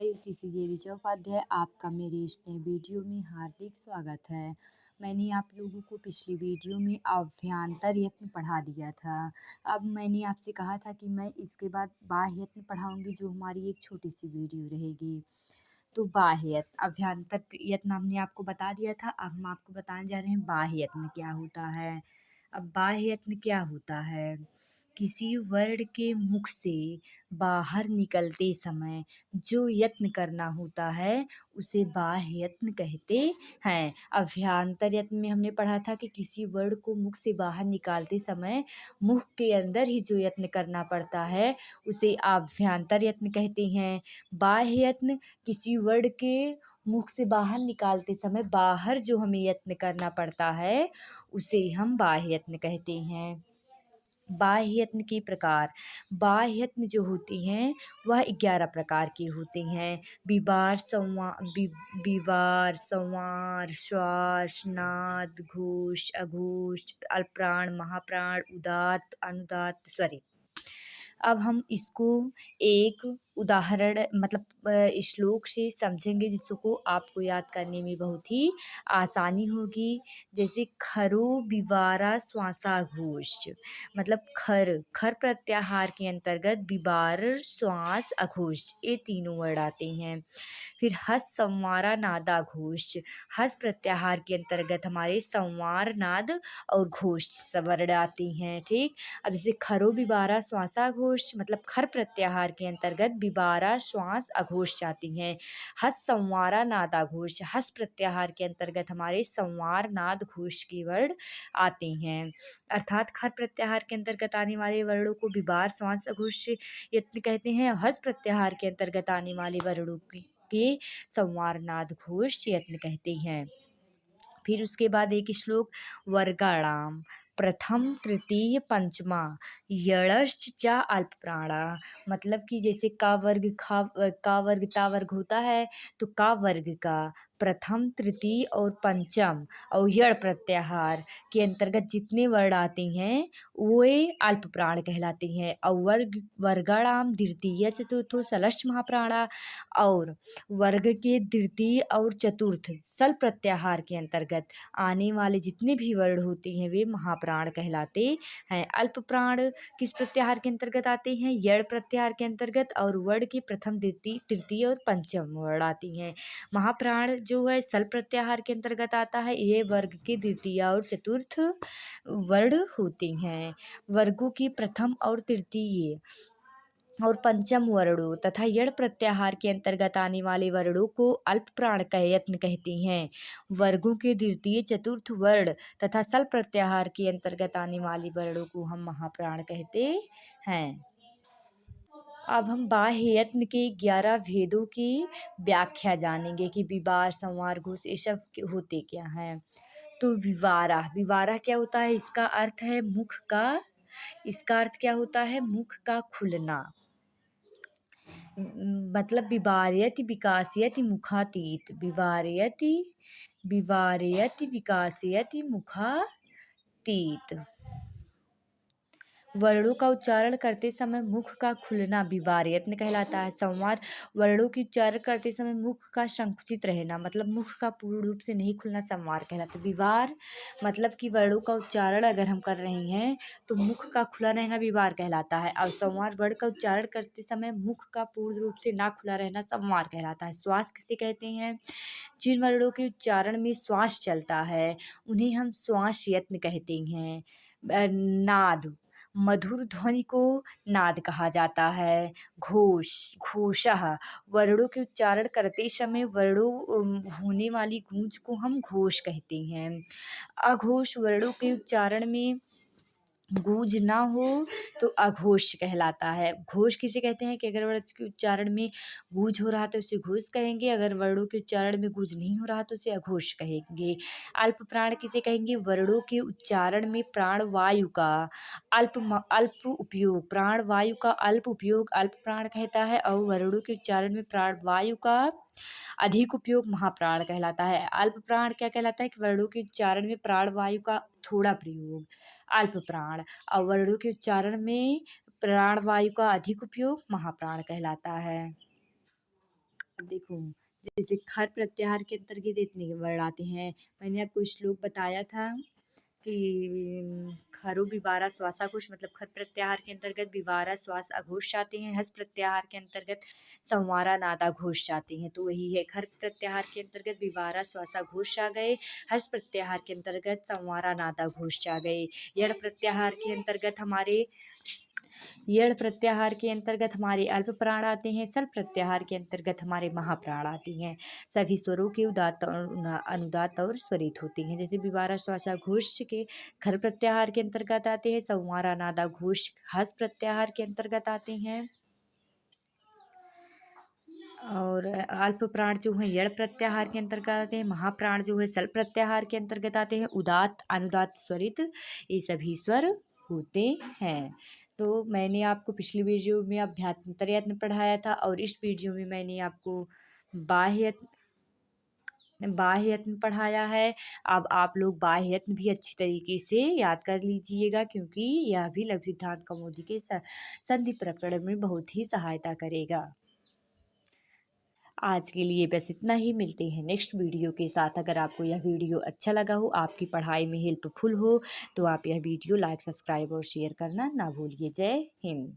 टीसीजे चट्टोपाध्याय, आपका मेरे इस नए वीडियो में हार्दिक स्वागत है। मैंने आप लोगों को पिछली वीडियो में अभ्यांतर यत्न पढ़ा दिया था। अब मैंने आपसे कहा था कि मैं इसके बाद बाह्य यत्न पढ़ाऊंगी, जो हमारी एक छोटी सी वीडियो रहेगी। तो बाह्य यत्न, अभ्यांतर यत्न हमने आपको बता दिया था। अब हम आपको बताने जा रहे हैं बाह्य यत्न क्या होता है। अब बाह्य यत्न क्या होता है? किसी वर्ण के मुख से बाहर निकलते समय जो यत्न करना होता है उसे बाह्य यत्न कहते हैं। अभ्यांतर यत्न में हमने पढ़ा था कि किसी वर्ण को मुख से बाहर निकालते समय मुख के अंदर ही जो यत्न करना पड़ता है उसे अभ्यांतर यत्न कहते हैं। बाह्य यत्न किसी वर्ण के मुख से बाहर निकालते समय बाहर जो हमें यत्न करना पड़ता है उसे हम बाह्य यत्न कहते हैं। बाह्य यत्न के प्रकार, बाह्य यत्न जो होती हैं वह 11 प्रकार की होती हैं। विवार, संवार, श्वास, नाद, घोष, अघोष, अल्पप्राण, महाप्राण, उदात्त, अनुदात्त, स्वरित। अब हम इसको एक उदाहरण श्लोक से समझेंगे, जिसको आपको याद करने में बहुत ही आसानी होगी। जैसे खरो विवारा श्वासाघोष, मतलब खर खर प्रत्याहार के अंतर्गत विवार, श्वास, अघोष ये तीनों वर्ड आते हैं। फिर हस, संवारा, नादाघोष, हस प्रत्याहार के अंतर्गत हमारे संवार, नाद और घोष वर्ण आते हैं। ठीक, अब जैसे खरो विवारा श्वासाघोष, मतलब खर प्रत्याहार के अंतर्गत विवारा, श्वास, अघोष आती हैं। हस, संवारा, नादाघोष, हस प्रत्याहार के अंतर्गत हमारे संवार, नाद, घोष के वर्ण आते हैं। अर्थात खर प्रत्याहार के अंतर्गत आने वाले वर्णों को विवार, श्वास, अघोष यत्न कहते हैं। हस प्रत्याहार के अंतर्गत आने वाले वर्णों के संवार, नाद, घोष यत्न कहते हैं। फिर उसके बाद एक श्लोक, वर्गाणाम प्रथम, तृतीय, पंचमा, यणश्च च अल्प प्राणा, मतलब कि जैसे का वर्ग का वर्ग ता वर्ग होता है, तो का वर्ग का प्रथम, तृतीय और पंचम और यण प्रत्याहार के अंतर्गत जितने वर्ण आते हैं वे अल्प प्राण कहलाते हैं। और वर्गाणाम द्वितीय, चतुर्थो, सलश्च महाप्राणा, और वर्ग के द्वितीय और चतुर्थ सल प्रत्याहार के अंतर्गत आने वाले जितने भी वर्ण होते हैं वे महाप्राण कहलाते हैं। अल्प प्राण किस प्रत्याहार के अंतर्गत आते हैं? यण प्रत्याहार के अंतर्गत, और वर्ण के प्रथम, द्वितीय, तृतीय और पंचम वर्ण आते हैं। महाप्राण जो है सल प्रत्याहार के अंतर्गत आता है, ये वर्ग के द्वितीय और चतुर्थ वर्ण होते हैं। वर्गों के प्रथम और तृतीय और पंचम वर्णों तथा यण प्रत्याहार के अंतर्गत आने वाले वर्णों को अल्प प्राण का यत्न कहते हैं। वर्गों के द्वितीय, चतुर्थ वर्ण तथा सल प्रत्याहार के अंतर्गत आने वाले वर्णों को हम महाप्राण कहते हैं। अब हम बाह्य यत्न के 11 भेदों की व्याख्या जानेंगे कि विवार, संवार, घोष ये सब होते क्या हैं। तो विवारा, विवारा क्या होता है? इसका अर्थ है मुख का, इसका अर्थ क्या होता है? मुख का खुलना। मतलब विवारयति विकासयति मुखातीत, विवारयति विवारयति विकासयति मुखातीत। वर्णों का उच्चारण करते समय मुख का खुलना विवार यत्न कहलाता है। संवार, वर्णों की उच्चारण करते समय मुख का संकुचित रहना, मतलब मुख का पूर्ण रूप से नहीं खुलना संवार कहलाता है। विवार मतलब कि वर्णों का उच्चारण अगर हम कर रहे हैं तो मुख का खुला रहना विवार कहलाता है। और संवार, वर्ण का उच्चारण करते समय मुख का पूर्ण रूप से ना खुला रहना संवार कहलाता है। श्वास किसे कहते हैं? जिन वर्णों के उच्चारण में श्वास चलता है उन्हें हम श्वास यत्न कहते हैं। नाद, मधुर ध्वनि को नाद कहा जाता है। घोष, घोषः, वर्णों के उच्चारण करते समय वर्णों होने वाली गूंज को हम घोष कहते हैं। अघोष, वर्णों के उच्चारण में गूंज ना हो तो अघोष कहलाता है। घोष किसे कहते हैं कि अगर वर्ण के उच्चारण में गूंज हो रहा तो उसे घोष कहेंगे, अगर वर्णों के उच्चारण में गूंज नहीं हो रहा तो उसे अघोष कहेंगे। अल्प प्राण किसे कहेंगे? वर्णों के उच्चारण में प्राण वायु का अल्प उपयोग, प्राण वायु का अल्प उपयोग अल्प प्राण कहता है, और वर्णों के उच्चारण में प्राण वायु का अधिक उपयोग महाप्राण कहलाता है। अल्प प्राण क्या कहलाता है? कि वर्णों के उच्चारण में प्राण वायु का थोड़ा प्रयोग अल्प प्राण, और वर्णों के उच्चारण में प्राण वायु का अधिक उपयोग महाप्राण कहलाता है। देखो, जैसे खर प्रत्याहार के अंतर्गत इतने वर्ण आते हैं। मैंने आपको श्लोक बताया था कि खरु विवारा श्वासाघोष मतलब खर प्रत्याहार के अंतर्गत विवारा श्वास अघोष आते हैं। हस प्रत्याहार के अंतर्गत संवारा नादाघोष आते हैं। तो वही है, खर प्रत्याहार के अंतर्गत विवारा श्वासाघोष आ गए, हर्ष प्रत्याहार के अंतर्गत संवारा नादाघोष आ गए। यण प्रत्याहार के अंतर्गत हमारे अल्प प्राण आते हैं। सल प्रत्याहार के अंतर्गत हमारे महाप्राण आते हैं। सभी स्वरों के उदात्त और अनुदात्त और स्वरित होते हैं। जैसे विवारा श्वासा घोष के खर प्रत्याहार के अंतर्गत आते हैं। संवारा नादा घोष हस प्रत्याहार के अंतर्गत आते हैं। और अल्प प्राण जो है यण प्रत्याहार के अंतर्गत आते हैं। महाप्राण जो है सल प्रत्याहार के अंतर्गत आते हैं। उदात्त अनुदात्त स्वरित ये सभी स्वर होते हैं। तो मैंने आपको पिछली वीडियो में अभ्यात्म प्रयत्न पढ़ाया था और इस वीडियो में मैंने आपको बाह्य यत्न पढ़ाया है। अब आप लोग बाह्य यत्न भी अच्छी तरीके से याद कर लीजिएगा, क्योंकि यह भी लघु सिद्धांत कौमुदी के संधि प्रकरण में बहुत ही सहायता करेगा। आज के लिए बस इतना ही, मिलते हैं नेक्स्ट वीडियो के साथ। अगर आपको यह वीडियो अच्छा लगा हो, आपकी पढ़ाई में हेल्पफुल हो, तो आप यह वीडियो लाइक, सब्सक्राइब और शेयर करना ना भूलिए। जय हिंद।